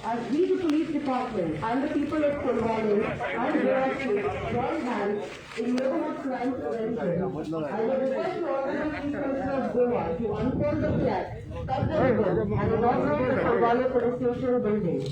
As we, the police department, and the people of Kolwani and Goa join hands in neighborhood crime prevention, I would request all the Chief Minister of Goa to unfold the flag, cut the ribbon, and inaugurate the Kolwani police station building.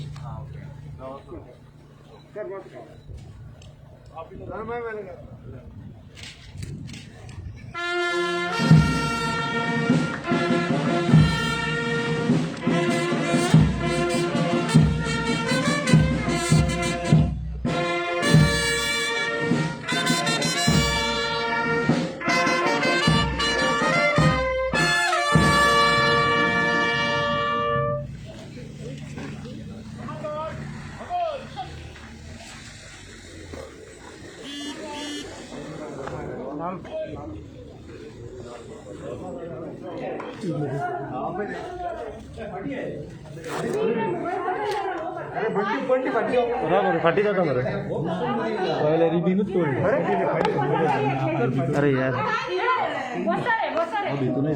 फटी जाता मेरे अरे यार अभी तो नहीं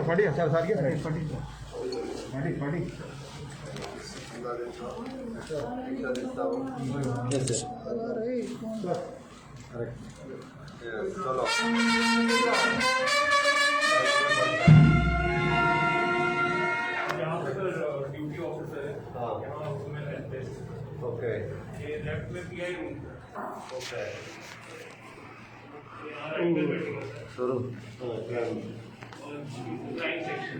फटी अच्छा सारी फटी ड्यूटी ऑफिसर है यहाँ वुमेन हेल्प ओके ये लेफ्ट में पीआई रूम ओके शुरू क्राइम सेक्शन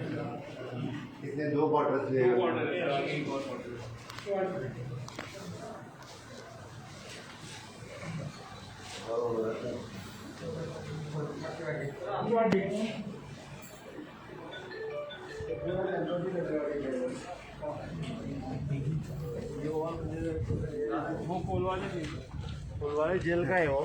कितने दो क्वार्टर्स दो क्वार्टर है आगे एक और क्वार्टर वो फुलवाड़ी जेल का है वो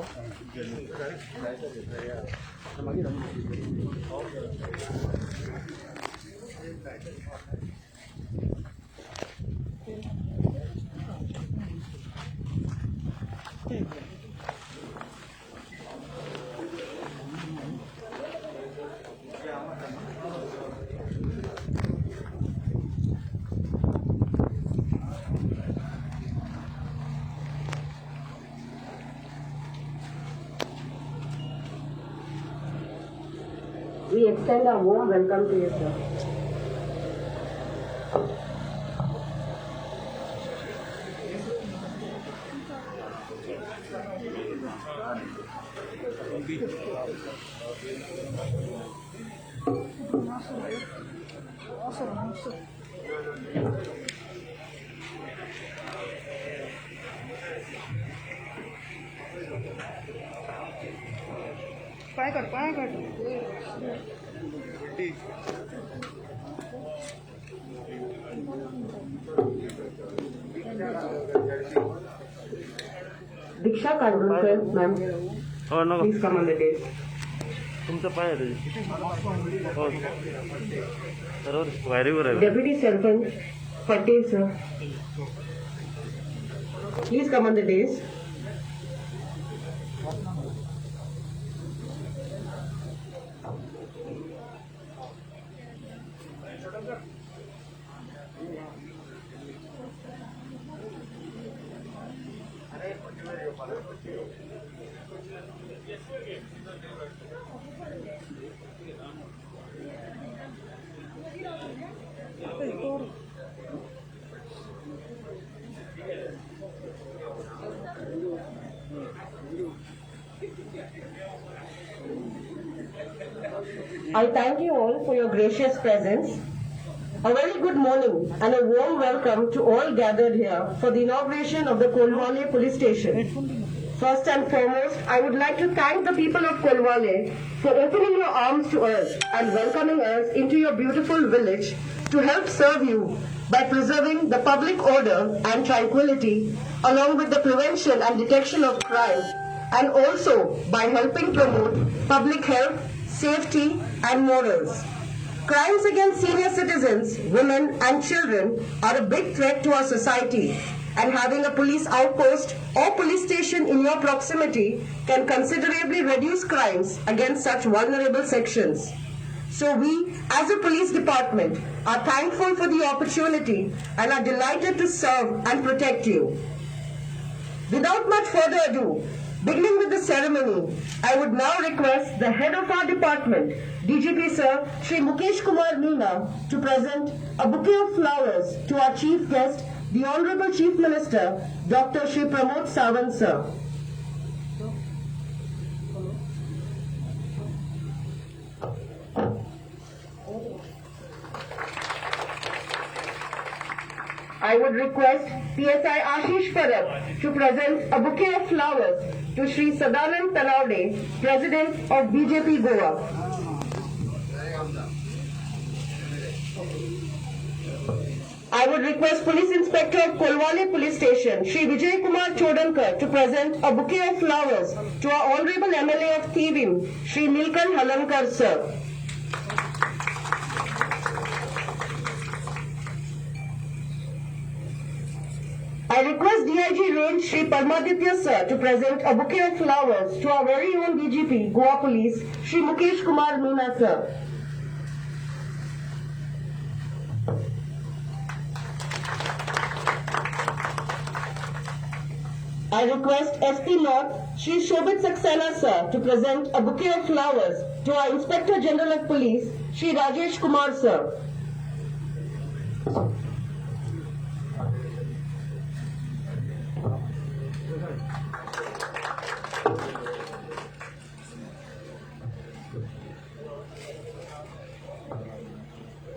We extend a warm welcome to you, sir. पाय कर Diksha Kandulkar, ma'am. और ना Please come on the dais. तुमचं पाय आहे हो बरोबर वायरीवर आहे Deputy Sarpanch Patel, sir. Please come on the dais. I thank you all for your gracious presence. A very good morning and a warm welcome to all gathered here for the inauguration of the Kolwale Police Station. First and foremost, I would like to thank the people of Kolwale for opening your arms to us and welcoming us into your beautiful village to help serve you by preserving the public order and tranquility along with the prevention and detection of crime, and also by helping promote public health, safety and morals. Crimes against senior citizens, women and children are a big threat to our society, and having a police outpost or police station in your proximity can considerably reduce crimes against such vulnerable sections. So we, as a police department, are thankful for the opportunity and are delighted to serve and protect you. Without much further ado, beginning with the ceremony, I would now request the head of our department, DGP Sir, Shri Mukesh Kumar Meena, to present a bouquet of flowers to our chief guest, the Honorable Chief Minister, Dr. Shri Pramod Sawant Sir. I would request PSI Ashish Parab to present a bouquet of flowers to Shri Sadanand Tanawde, President of BJP Goa. I would request Police Inspector of Kolwale Police Station, Shri Vijay Kumar Chodankar, to present a bouquet of flowers to our Honorable MLA of Thivim, Shri Nilkan Halankar Sir. I request DIG Range Shri Parmaditya Sir to present a bouquet of flowers to our very own DGP, Goa Police, Shri Mukesh Kumar Meena Sir. I request SP North Shri Shobit Saxena Sir to present a bouquet of flowers to our Inspector General of Police, Shri Rajesh Kumar Sir.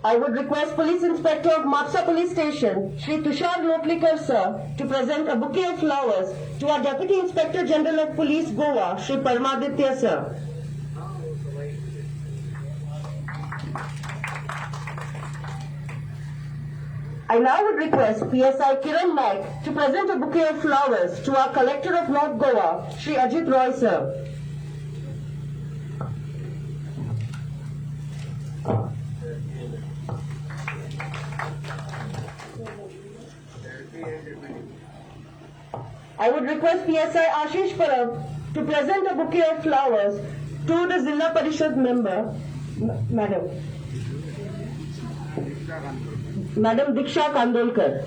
I would request Police Inspector of Mapsa Police Station, Shri Tushar Lotlikar Sir, to present a bouquet of flowers to our Deputy Inspector General of Police Goa, Shri Parmaditya Sir. I now would request PSI Kiran Naik to present a bouquet of flowers to our Collector of North Goa, Shri Ajit Roy Sir. I would request PSI Ashish Parab to present a bouquet of flowers to the Zilla Parishad member, Madam Diksha Kandolkar.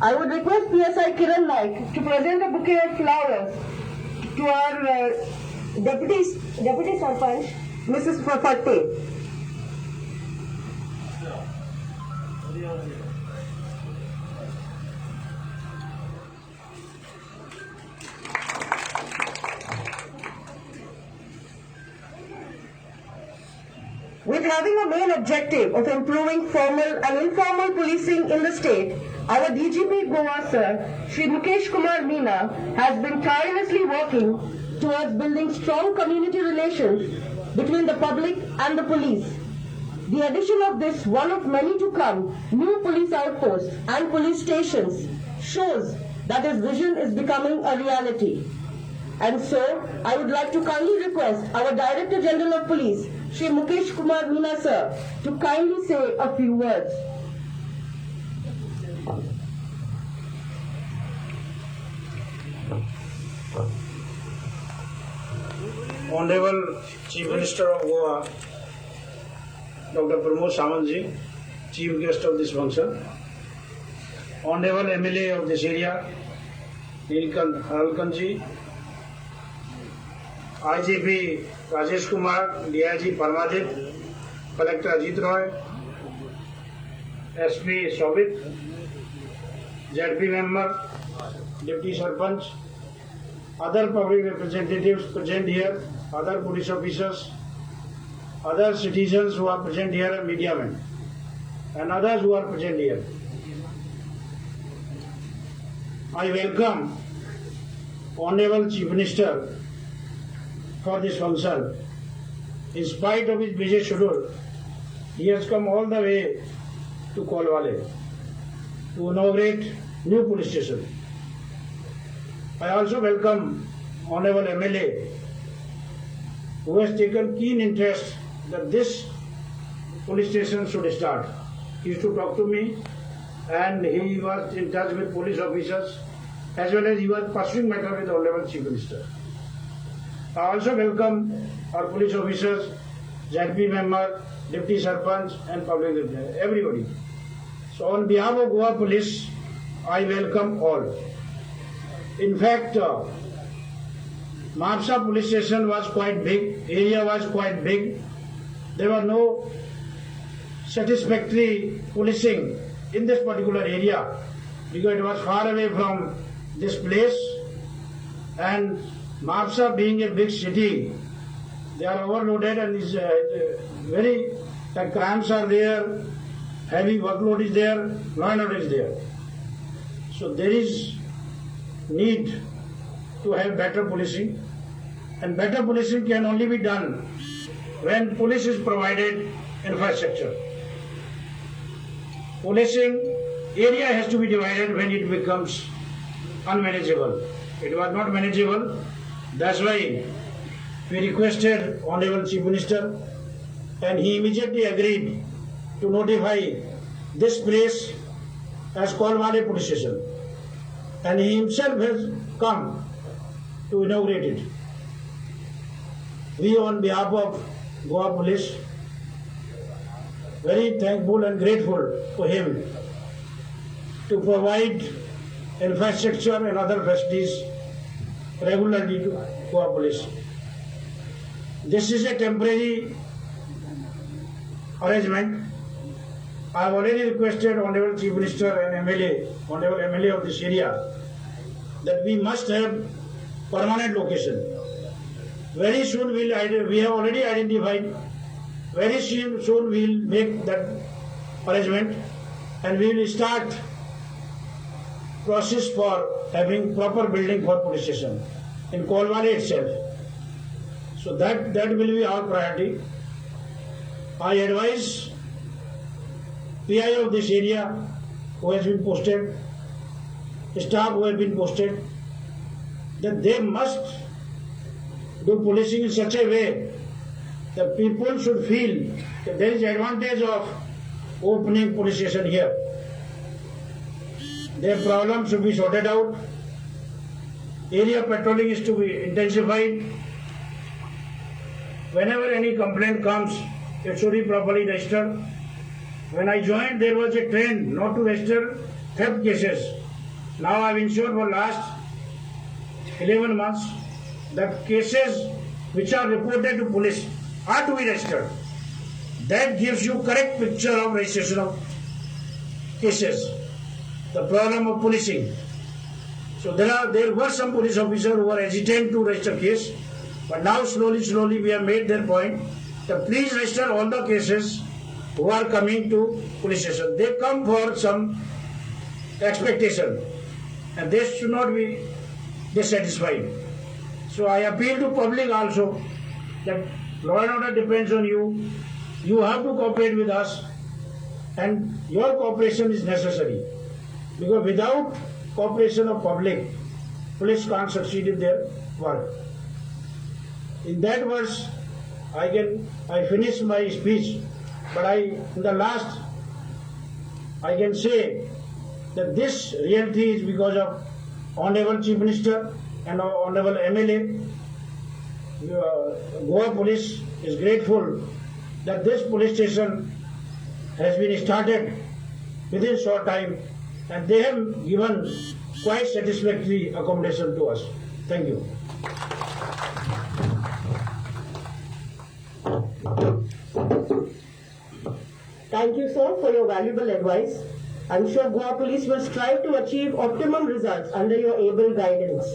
I would request PSI Kiran Naik to present a bouquet of flowers to our Deputy Sarpanch, Mrs. Fatte. With having a main objective of improving formal and informal policing in the state, our DGP Goa Sir, Shri Mukesh Kumar Meena, has been tirelessly working towards building strong community relations between the public and the police. The addition of this, one of many to come, new police outposts and police stations shows that his vision is becoming a reality. And so, I would like to kindly request our Director General of Police, Shri Mukesh Kumar Meena Sir, to kindly say a few words. Honorable Chief Minister of Goa, Dr. Pramod Sawant ji, Chief Guest of this function, Honorable MLA of this area, Nilkan Halkan ji, IGP Rajesh Kumar, DIG Parmadit, Collector Ajit Roy, SP Shobit, ZP member, Deputy Sarpanch, other public representatives present here, other police officers, other citizens who are present here, and media men, and others who are present here. I welcome Honorable Chief Minister for this function. In spite of his busy schedule, he has come all the way to Kolwale to inaugurate new police station. I also welcome Honorable MLA who has taken keen interest that this police station should start. He used to talk to me and he was in touch with police officers as well as he was pursuing matter with the Honorable Chief Minister. I also welcome our police officers, ZP member, Deputy Sarpanch and public representative, everybody. So on behalf of Goa Police, I welcome all. In fact, Maapsa police station was quite big, area was quite big. There were no satisfactory policing in this particular area because it was far away from this place, and Maapsa being a big city, they are overloaded and is very, the crimes are there, heavy workload is there, law and order is there. So there is need to have better policing, and better policing can only be done when police is provided infrastructure. Policing area has to be divided when it becomes unmanageable. It was not manageable. That's why we requested Honorable Chief Minister, and he immediately agreed to notify this place as Kolwale Police Station. And he himself has come to inaugurate it. We on behalf of Goa Police, very thankful and grateful to him to provide infrastructure and other facilities regularly to Goa Police. This is a temporary arrangement. I have already requested Honorable Chief Minister and MLA, Honorable MLA of this area, that we must have permanent location. Very soon we have already identified, very soon we will make that arrangement and we will start process for having proper building for police station in Kolwale itself. So that will be our priority. I advise PI of this area who has been posted, staff who have been posted, that they must do policing in such a way that people should feel that there is advantage of opening police station here. Their problems should be sorted out. Area patrolling is to be intensified. Whenever any complaint comes, it should be properly registered. When I joined, there was a trend not to register theft cases. Now I have ensured for last 11 months that cases which are reported to police are to be registered. That gives you correct picture of registration of cases. The problem of policing. So there were some police officers who were hesitant to register case, but now slowly we have made their point that please register all the cases who are coming to police station. They come for some expectation and they should not be dissatisfied. So I appeal to public also that law and order depends on you. You have to cooperate with us and your cooperation is necessary. Because without cooperation of public, police can't succeed in their work. In that verse, I finished my speech, but in the last, I can say that this reality is because of Honorable Chief Minister and Honorable MLA. Goa Police is grateful that this police station has been started within short time, and they have given quite satisfactory accommodation to us. Thank you. Thank you, sir, for your valuable advice. I'm sure Goa Police will strive to achieve optimum results under your able guidance.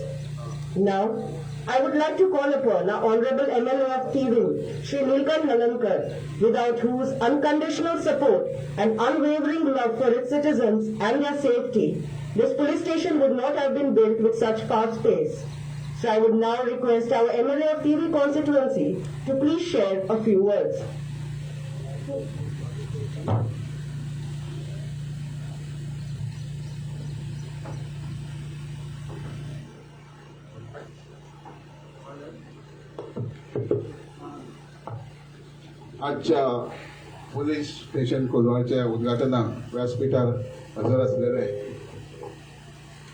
Now, I would like to call upon our Honorable MLA of Thivin, Shri Nilkan Nalankar, without whose unconditional support and unwavering love for its citizens and their safety, this police station would not have been built with such fast pace. So I would now request our MLA of Thivin constituency to please share a few words. आजच्या police station कोलवाच्या उद्घाटनाक व्यासपीठार हजर असलेले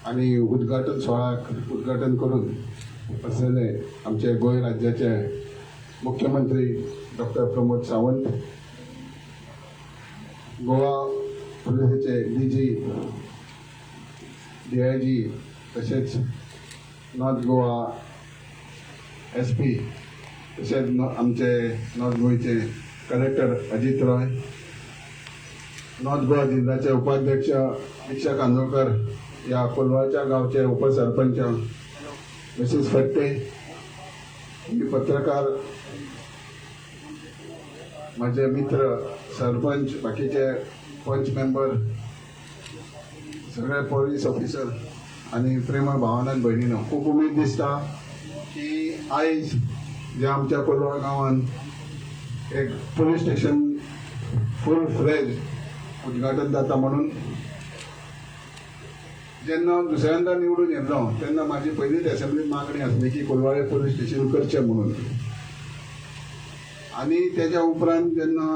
आणि उद्घाटन सोहळ्याक उद्घाटन करून असलेले आमचे गोंय राज्याचे मुख्यमंत्री डॉक्टर प्रमोद सावंत, गोवा पुलिसेचे DG, DIG, तसेच नॉर्थ गोवा SP, तसेच आमचे नॉर्थ गोयचे कलेक्टर अजित रॉय, नॉर्थ गोवा जिल्ह्याचे उपाध्यक्ष दीक्षा कांदोळकर, या कोलवाच्या गावचे उपसरपंच मिसेस फट्टे, मी पत्रकार, माझे मित्र सरपंच, बाकीचे पंच मेंबर, सगळे पोलीस ऑफिसर आणि प्रेमळ भावांनो भयणीनो, खूप उमेद दिसता की आयज जे आमच्या कोलवा गांवांत एक पुलीस स्टेशन फुल फ्लेज उद्घाटन जाता म्हणून. जेन्ना दुसऱ्यांदा निवडून येयलो तेन्ना माझी पयलीच असेंब्लीत मागणी आसली की कोलवाळे पुलीस स्टेशन करचें म्हणून. आणि तेच्या उपरांत जेन्ना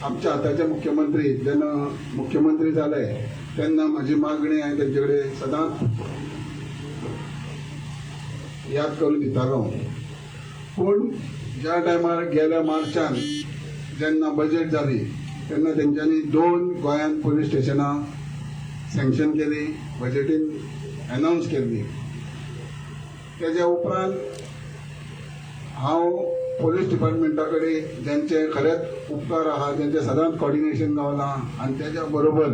आमच्या आताचे मुख्यमंत्री जेन्ना मुख्यमंत्री जाले तेन्ना माझी मागणी हांवें तेंचे कडेन सदांच याद करून दितालो. पूण ज्या टायमार गेल्या मार्चान जेन्ना बजेट जाली तेन्ना तेंच्यांनी 2 गोंयांत पुलीस स्टेशनां सँक्शन केली, बजेटीन अनावन्स केल्ली. तेच्या उपरांत हांव पुलीस डिपार्टमेंटा कडेन जेंचे खरेंच उपकार आहा, जेंचे सदांच कॉर्डिनेशन गावलां, आनी तेच्या बरोबर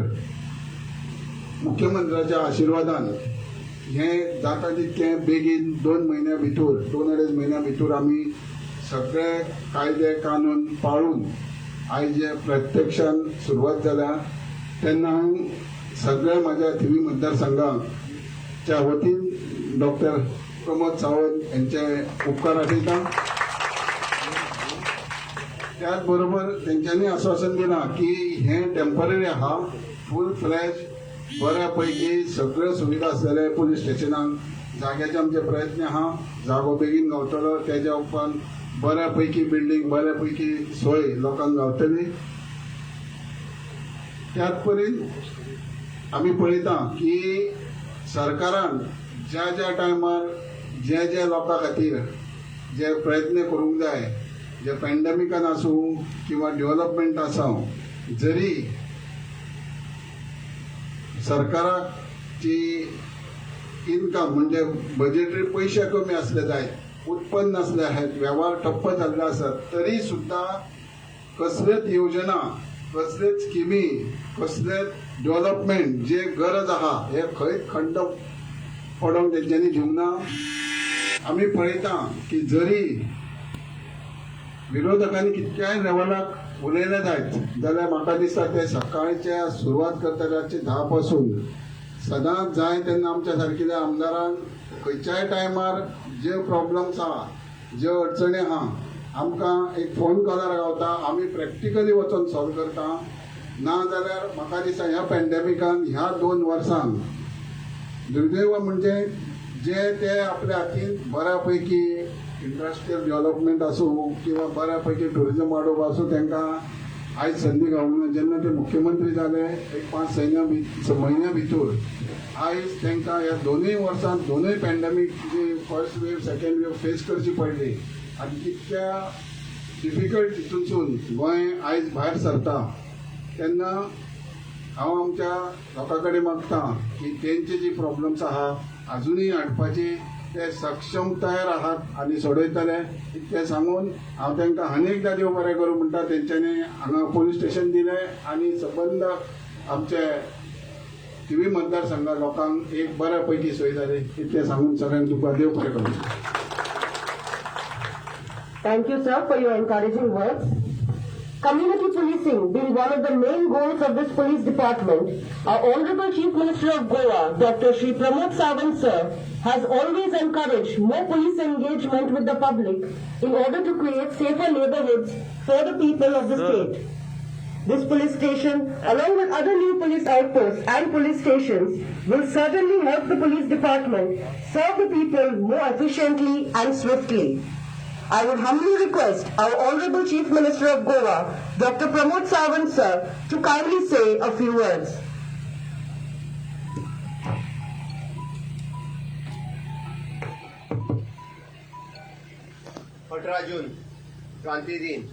मुख्यमंत्र्याच्या आशिर्वादान हें जाता तितकें बेगीन 2 म्हयन्या भितर 2-2.5 म्हयन्या भितर आमी सगळे कायदे कानून पाळून आयज जे प्रत्यक्षान सुरवात जाल्या तेन्ना हांव सगळ्या म्हाज्या थिवी मतदारसंघाच्या वतीन डॉक्टर प्रमोद सावंत यांचे उपकार आठयता. त्याच बरोबर तेंच्यांनी आश्वासन दिलां की हें टेम्पररी आहा, फूल फ्लॅज बऱ्या पैकी सगळ्यो सुविधा आसलेले पुलीस स्टेशनाक जाग्याचे आमचे प्रयत्न आहा, जागो बेगीन गावतलो. तेच्या उपरांत बऱ्या पैकी बिल्डींग, बऱ्या पैकी सोय लोकांक गावतली. त्याच परीन आमी पळयता की सरकारान ज्या ज्या टायमार जे लोकां खातीर जे प्रयत्न करूंक जाय, जे पॅन्डेमिकान आसूं किंवा डेव्हलपमेंट आसूं, जरी सरकाराची इन्कम म्हणजे बजेटरी पयशे कमी असले जायत, उत्पन्न नसले आहेत, व्यवहार ठप्प जाल्ले आसात, तरी सुद्धा कसलेच योजना, कसलेच स्किमी, कसलेच डेव्हलपमेंट जे गरज आहा हे खंयच खंड पडोवंक तेंच्यांनी दिवंक ना. आमी पळयता की जरी विरोधकांनी कितक्याय लेवलाक उलयले जायत जाल्यार म्हाका दिसता ते सकाळच्या सुरवात करता रातचे 10 पासून सदांच जाय तेन्ना आमच्या सारकिल्या आमदारांक खंयच्याय टायमार जे प्रॉब्लम्स आहा, ज्यो अडचणी आहा, आमकां एक फोन कॉलार गावता, आमी प्रॅक्टिकली वचून सॉल्व करता. ना जाल्यार म्हाका दिसता ह्या पॅन्डेमिकान ह्या 2 वर्सांक दुर्दैव म्हणजे जे ते आपल्या हातीन बऱ्या पैकी इंडस्ट्रियल डेव्हलपमेंट आसूं किंवा बऱ्या पैकी टुरिजम वाडोवप आसूं तांकां आयज संदी गावूंक ना. जेन्ना ते मुख्यमंत्री जाले एक 5-6 म्हयन्या भितर आयज तांकां ह्या 2 वर्सांत 2 पॅन्डेमीक जी first wave second wave face करची पडली आनी तितक्या डिफिकल्ट हितूनसून गोंय आयज भायर सरता तेन्ना हांव आमच्या लोकां कडेन मागता की तेंचे जी प्रॉब्लम्स आहा अजुनूय हाडपाची ते सक्षम तयार आहात आनी सोडयतले इतकें सांगून हांव तांकां आनी एकदां देव बरें करूं म्हणटा. तेंच्यांनी हांगा पुलीस स्टेशन दिलें आनी सबंद आमचे तिवूय मतदारसंघात लोकांक एक बऱ्यापैकी सोय जाली इतलें सांगून सगळ्यांक तुका देव बरें करूं. Thank you, sir, for your encouraging words. Community policing being one of the main goals of this police department, our Honorable Chief Minister of Goa, Dr. Shri Pramod Sawant, sir, has always encouraged more police engagement with the public in order to create safer neighborhoods for the people of the state. This police station, along with other new police outposts and police stations, will certainly help the police department serve the people more efficiently and swiftly. I would humbly request our Honorable Chief Minister of Goa, Dr. Pramod Sawant, sir, to kindly say a few words. जून क्रांती दिन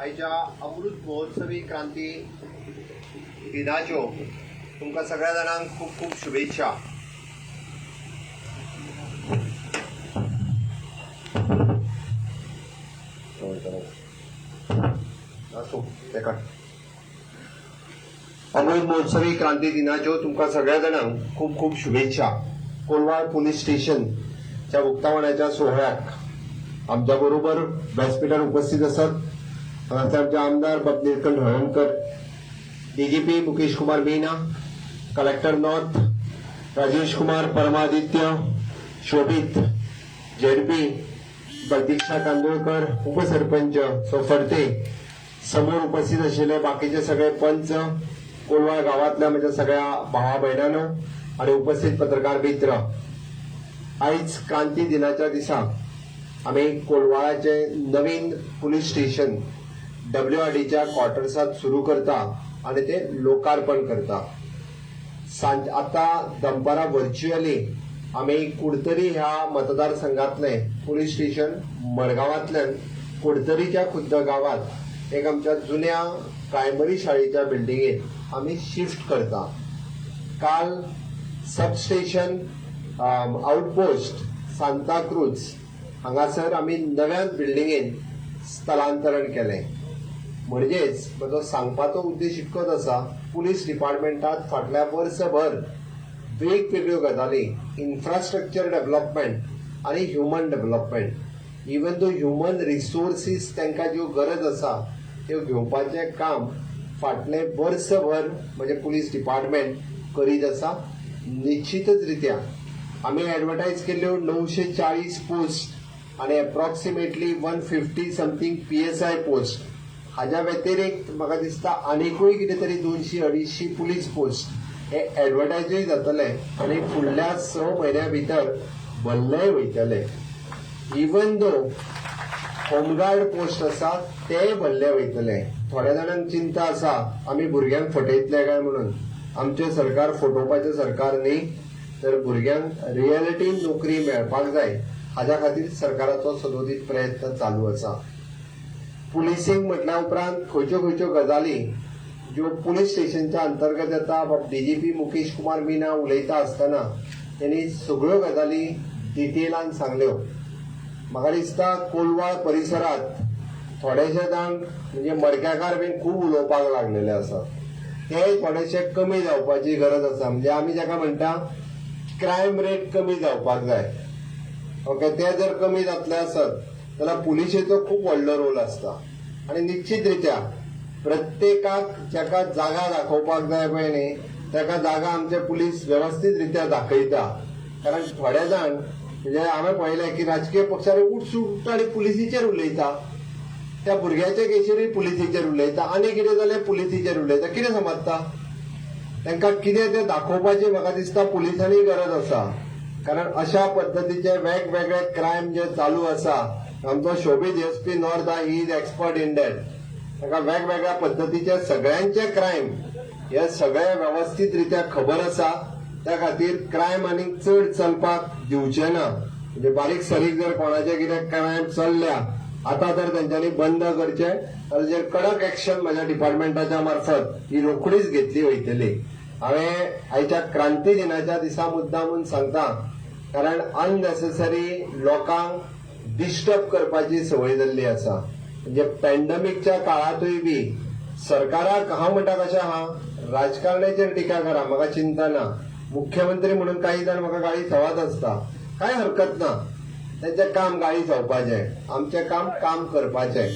आयच्या अमृत महोत्सवी क्रांती दिनाच्यो तुमकां सगळ्या जाणांक खूब खूब शुभेच्छा. अमृत महोत्सवी क्रांती दिनाच्यो तुमकां सगळ्या जाणांक खूब खूब शुभेच्छा. कोलवाळ पोलीस स्टेशनच्या उक्तावणाच्या सोहळ्याक आमच्या बरोबर व्यासपीठार उपस्थित असत आमचे आमदार बबनीलकंठ Halarnkar, DGP Mukesh Kumar Meena, collector north Rajesh Kumar Parmaditya, Shobhit, ZP Pratiksha Kandolkar, उपसरपंच सोफर्ते, समोर उपस्थित असलेले बाकीचे सगळे पंच, कोलवाळ गावातल्या म्हणजे सगळ्या भावा बहिणांनो आणि उपस्थित पत्रकार मित्र, आयज क्रांती दिनाच्या दिसा आम्ही कोलवाळाचे नवीन पोलीस स्टेशन WRDच्या क्वार्टर्सात सुरू करता आणि ते लोकार्पण करता. आता दनपारा व्हर्च्युअली आम्ही कुडतरी ह्या मतदारसंघातले पोलीस स्टेशन मडगावांतल्यान कुडतरीच्या खुद्द गावात एक आमच्या जुन्या प्रायमरी शाळेच्या बिल्डिंगेत आम्ही शिफ्ट करता. काल सबस्टेशन आउटपोस्ट सांताक्रूज हांगासर आम्ही नव्याच बिल्डिंगेन स्थलांतरण केले. म्हणजेच म्हजो सांगपाचो उद्देश इतकोच आसा, पुलीस डिपार्टमेंटात फाटल्या वर्सभर वेगवेगळ्यो गजाली, इन्फ्रास्ट्रक्चर डेव्हलपमेंट आणि human development, even though human resources तांकां ज्यो गरज आसा त्यो घेवपाचें काम फाटले वर्सभर म्हणजे पुलीस डिपार्टमेंट करीत आसा. निश्चितच रित्या आम्ही ॲडव्हर्टायज केल्ल्यो 940 पोस्ट आणि अप्रॉक्सिमेटली 150 समथिंग PSI पोस्ट. हाज्या व्यतिरिक्त म्हाका दिसता आनीकूय कितें तरी 200-250 पुलीस पोस्ट हे ॲडव्हर्टायजूय जातले आणि फुडल्या 6 म्हयन्या भितर भरलेय वयतले. इवन दो होमगार्ड पोस्ट आसा तेय भरले वयतले. थोड्या जाणांक चिंता आसा आमी भुरग्यांक फटयतले काय म्हणून. आमचें सरकार फटोवपाचें सरकार न्ही, तर भुरग्यांक रियलिटीन नोकरी मेळपाक जाय हाज्या खातीर सरकाराचो सदोदीत प्रयत्न चालू आसा. पुलिसिंग म्हटल्या उपरांत खंयच्यो खंयच्यो गजाली ज्यो पुलीस स्टेशनच्या अंतर्गत येता, डीजीपी मुकेश कुमार मीना उलयता आसतना त्यांनी सगळ्यो गजाली डिटेलान सांगल्यो. म्हाका दिसता कोलवाळ परिसरात थोडेशे जाण म्हणजे मडक्याकार बीन खूब उलोवपाक लागलेले आसात. ते थोडेशे कमी जावपाची गरज आसा. म्हणजे आमी जाका म्हणटा क्रायम रेट कमी जावपाक जाय. ओके, ते जर कमी जातले आसत जाल्यार पुलिशेचो खूब व्हडलो रोल आसता. आणि निश्चित रित्या प्रत्येकाक जाका जागा दाखोवपाक जाय पळय न्ही, ताका जागा आमचे पुलीस व्यवस्थीत रित्या दाखयता. कारण थोडे जाण म्हणजे हांवें पळयलें की राजकीय पक्षार उठसूट आनी पुलिसीचेर उलयता, त्या भुरग्याचे केशीरूय पुलिसीचेर उलयता, आनी कितें जालें पुलिसीचेर उलयता. कितें समजता तांकां कितें तें दाखोवपाची म्हाका दिसता पुलिसांनी गरज आसा. कारण अशा पद्दतीचे वेगवेगळे क्रायम जे चालू आसा, आमचो शोभित SP north he is expert in that. ताका वेगवेगळ्या पद्दतीचे सगळ्यांचे क्रायम हे सगळे व्यवस्थीत रित्या खबर आसा. त्या खातीर क्रायम आनीक चड चलपाक दिवचे ना. म्हणजे बारीक सारीक जर कोणाचे कितें क्रायम चल्ल्या आता तर तांच्यांनी बंद करचे, ताजेर कडक एक्शन म्हज्या डिपार्टमेंटाच्या मार्फत ही रोखडीच घेतली वयतली. हांवें आयच्या क्रांती दिनाच्या दिसा मुद्दामून सांगता, कारण अननेसेसरी लोकांक डिस्टर्ब करपाची संवय जाल्ली आसा. म्हणजे पॅन्डेमिकच्या काळातूय बी सरकाराक हांव म्हणटा कशें आहा, राजकारणाचेर टिका करा, म्हाका चिंता ना. मुख्यमंत्री म्हणून काही जण म्हाका गाळी सवाद असता, काय हरकत ना. त्यांचें काम गाळी जावपाचें, आमचें काम करपाचें.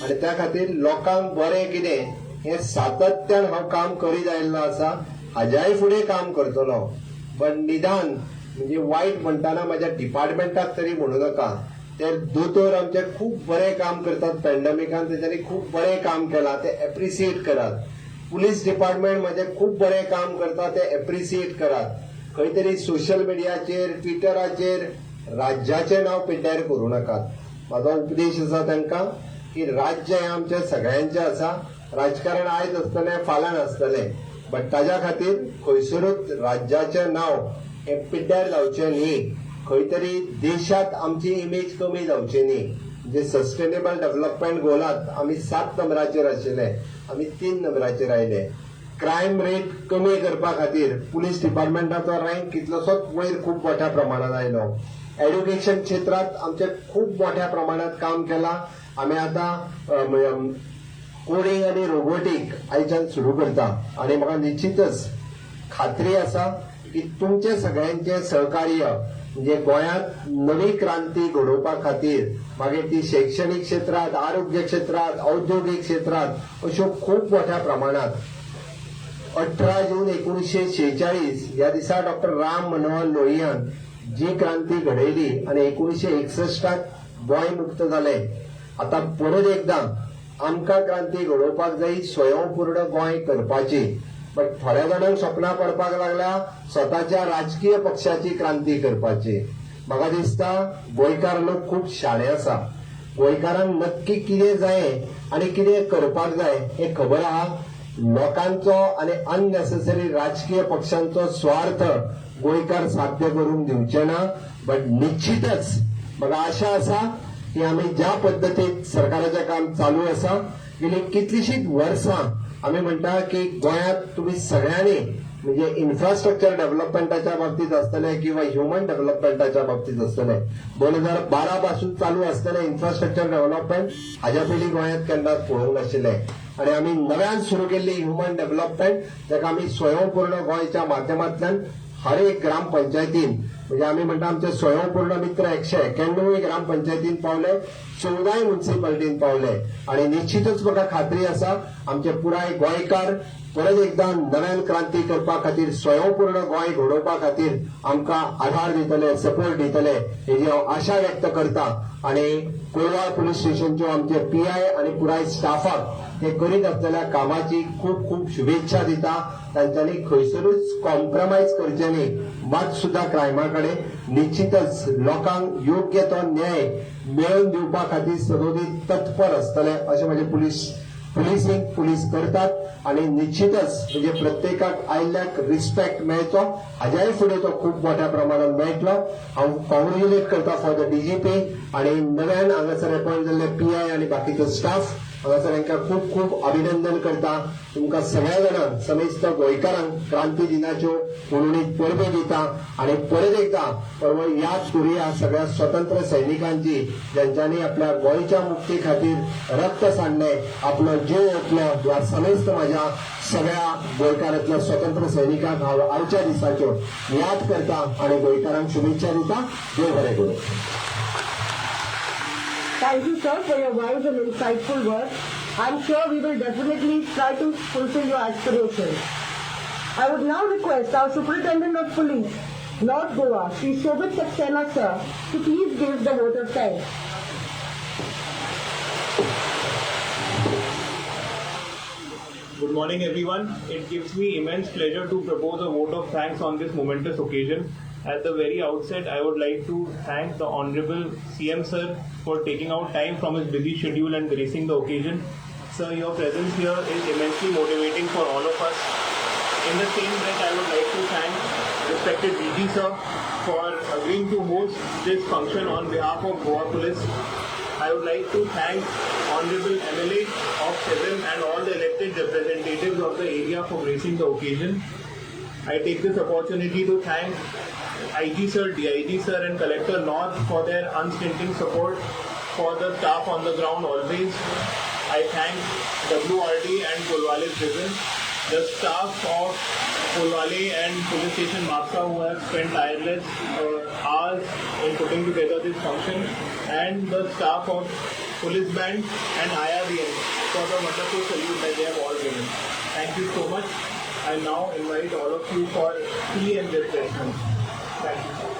आणि त्या खातीर लोकांक बरें कितें हें सातत्यान हांव काम करीत आयिल्लो आसा. हाज्याय फुडें काम करतलो. पण निदान म्हणजे वायट म्हणटाना म्हाज्या डिपार्टमेंटाक तरी म्हणू नका. ते दोतोर आमचे खूब बरें काम करतात. पॅन्डेमिकान तेच्यांनी खूब बरें काम केलां, ते एप्रिसिएट करात. पुलीस डिपार्टमेंट म्हणजे खूब बरें काम करता, ते एप्रिसिएट करात. खंय तरी सोशल मिडियाचेर ट्विटराचेर राज्याचें नांव पिड्ड्यार करूं नाकात. म्हाजो उपदेश आसा तांकां की राज्य हें आमचें सगळ्यांचें आसा. राजकारण आयज आसतलें, फाल्यां नासतलें, बट ताज्या खातीर खंयसरूच राज्याचें नांव हें पिड्ड्यार जावचें न्ही. खंय तरी देशांत आमची इमेज कमी जावची न्ही. जे सस्टेनेबल डेव्हलपमेंट गोलात आमी 7 नंबराचेर आशिल्ले, आमी 3 नंबराचेर आयले. क्रायम रेट कमी करपा खातीर पुलीस डिपार्टमेंटाचो रँक कितलोसोच वयर खूब मोठ्या प्रमाणात आयलो. एड्युकेशन क्षेत्रात आमचे खूब मोठ्या प्रमाणात काम केलां. आमी आतां कोडिंग आनी रोबोटीक आयच्यान सुरू करता. आनी म्हाका निश्चितच खात्री आसा की तुमचे सगळ्यांचे सहकार्य म्हणजे गोंयांत नवी क्रांती घडोवपा खातीर, मागीर ती शैक्षणीक क्षेत्रात, आरोग्य क्षेत्रात, औद्योगिक क्षेत्रात अश्यो खूब मोठ्या प्रमाणात 18 जून 1946 ह्या दिसा डॉक्टर राम मनोहर लोहियान जी क्रांती घडयली आनी 1961 गोंय मुक्त जाले. आता परत एकदा आमकां क्रांती घडोवपाक जाय, स्वयंपूर्ण गोंय करपाची. बट थोड्या जाणांक स्वप्नां पडपाक लागल्या स्वताच्या राजकीय पक्षाची क्रांती करपाची. म्हाका दिसता गोंयकार लोक खूब शाणे आसा. गोंयकारांक नक्की कितें जाय आनी कितें करपाक जाय हें खबर आहा. लोकांचो आनी अननेसेसरी राजकीय पक्षांचो स्वार्थ गोंयकार साध्य करून दिवचे ना. बट निश्चितच म्हाका आशा आसा की आमी ज्या पद्दतीन सरकाराचें काम चालू आसा, गेली कितलीशींच वर्सां आमी म्हणटा की गोंयांत तुमी सगळ्यांनी म्हणजे इन्फ्रास्ट्रक्चर डेव्हलपमेंटाच्या बाबतीत आसतले किंवा ह्युमन डेव्हलपमेंटाच्या बाबतीत आसतले. 2012 पासून चालू आसतले इन्फ्रास्ट्रक्चर डेव्हलपमेंट हाज्या पयलीं गोंयांत केन्नाच पळोवंक नाशिल्ले. आनी आमी नव्यान सुरू केल्ली ह्युमन डेव्हलपमेंट, जाका आमी स्वयंपूर्ण गोंयच्या माध्यमांतल्यान हर एक ग्रामपंचायतीन म्हणजे आमी म्हणटा आमचे स्वयंपूर्ण मित्र 191 ग्रामपंचायतीन पावले, 14 म्युनिसिपालिटीन पावले. आणि निश्चितच म्हाका खात्री आसा आमचे पुराय गोंयकार परत एकदा नव्यान क्रांती करपा खातीर, स्वयंपूर्ण गोंय घडोवपा खातीर आमकां आधार दितले, सपोर्ट दितले हेजी हांव आशा व्यक्त करता. आणि कोलवाळ पुलीस स्टेशनच्यो आमचे PI आणि पुराय स्टाफाक हे करीत आसलेल्या कामाची खूब खूब शुभेच्छा दिता. तांच्यांनी खंयसरूच कॉम्प्रमायज करचे न्ही. मात सुद्धा क्रायमा कडेन निश्चितच लोकांक योग्य तो न्याय मेळोवन दिवपा खातीर सदोदीत तत्पर आसतले अशें म्हणजे पुलीस करतात. आणि निश्चितच म्हणजे प्रत्येकाक आयिल्ल्याक रिस्पेक्ट मेळचो, हाज्याय फुडें तो खूब मोठ्या प्रमाणात मेळटलो. हांव कॉंग्रेच्युलेट करता फॉर द DGP आणि नव्यान हांगासर अपॉइंट जाल्ले PI आणि बाकीचो स्टाफ. हांगासर हांकां खूब खूब अभिनंदन करता. तुमकां सगळ्या जाणांक समेस्त गोंयकारांक क्रांती दिनाच्यो उर्वरीत परबी दिता. आणि परत एकदा याद करुया सगळ्या स्वतंत्र सैनिकांची, ज्यांच्यांनी आपल्या गोंयच्या मुक्ती खातीर रक्त सांडलें, आपलो जीव ओंपलो. ह्या समेस्त म्हाज्या सगळ्या गोंयकारांतल्या स्वतंत्र सैनिकांक हांव आयच्या दिसाच्यो याद करता आणि गोंयकारांक शुभेच्छा दिता. देव बरें करूं. Thank you, sir, for your wise and insightful words. I'm sure we will definitely try to fulfill your aspirations. I would now request our Superintendent of Police, North Goa, Shri Shobhit Saxena, sir, to please give the vote of thanks. Good morning, everyone. It gives me immense pleasure to propose a vote of thanks on this momentous occasion. At the very outset, I would like to thank the Honorable CM Sir for taking out time from his busy schedule and gracing the occasion. Sir, your presence here is immensely motivating for all of us. In the same breath, I would like to thank respected DG Sir for agreeing to host this function on behalf of Goa Police. I would like to thank Honorable MLA of Seven and all the elected representatives of the area for gracing the occasion. I take this opportunity to thank IG Sir, DIG Sir and Collector North for their unstinting support for the staff on the ground always. I thank WRD and Golwale Prison. the staff of Pulwale and police station Maksa who have spent tireless hours in putting together this function, and the staff of police band and IRBN for the wonderful salute that they have all given. Thank you so much. I now invite all of you for tea and refreshments. Thank you.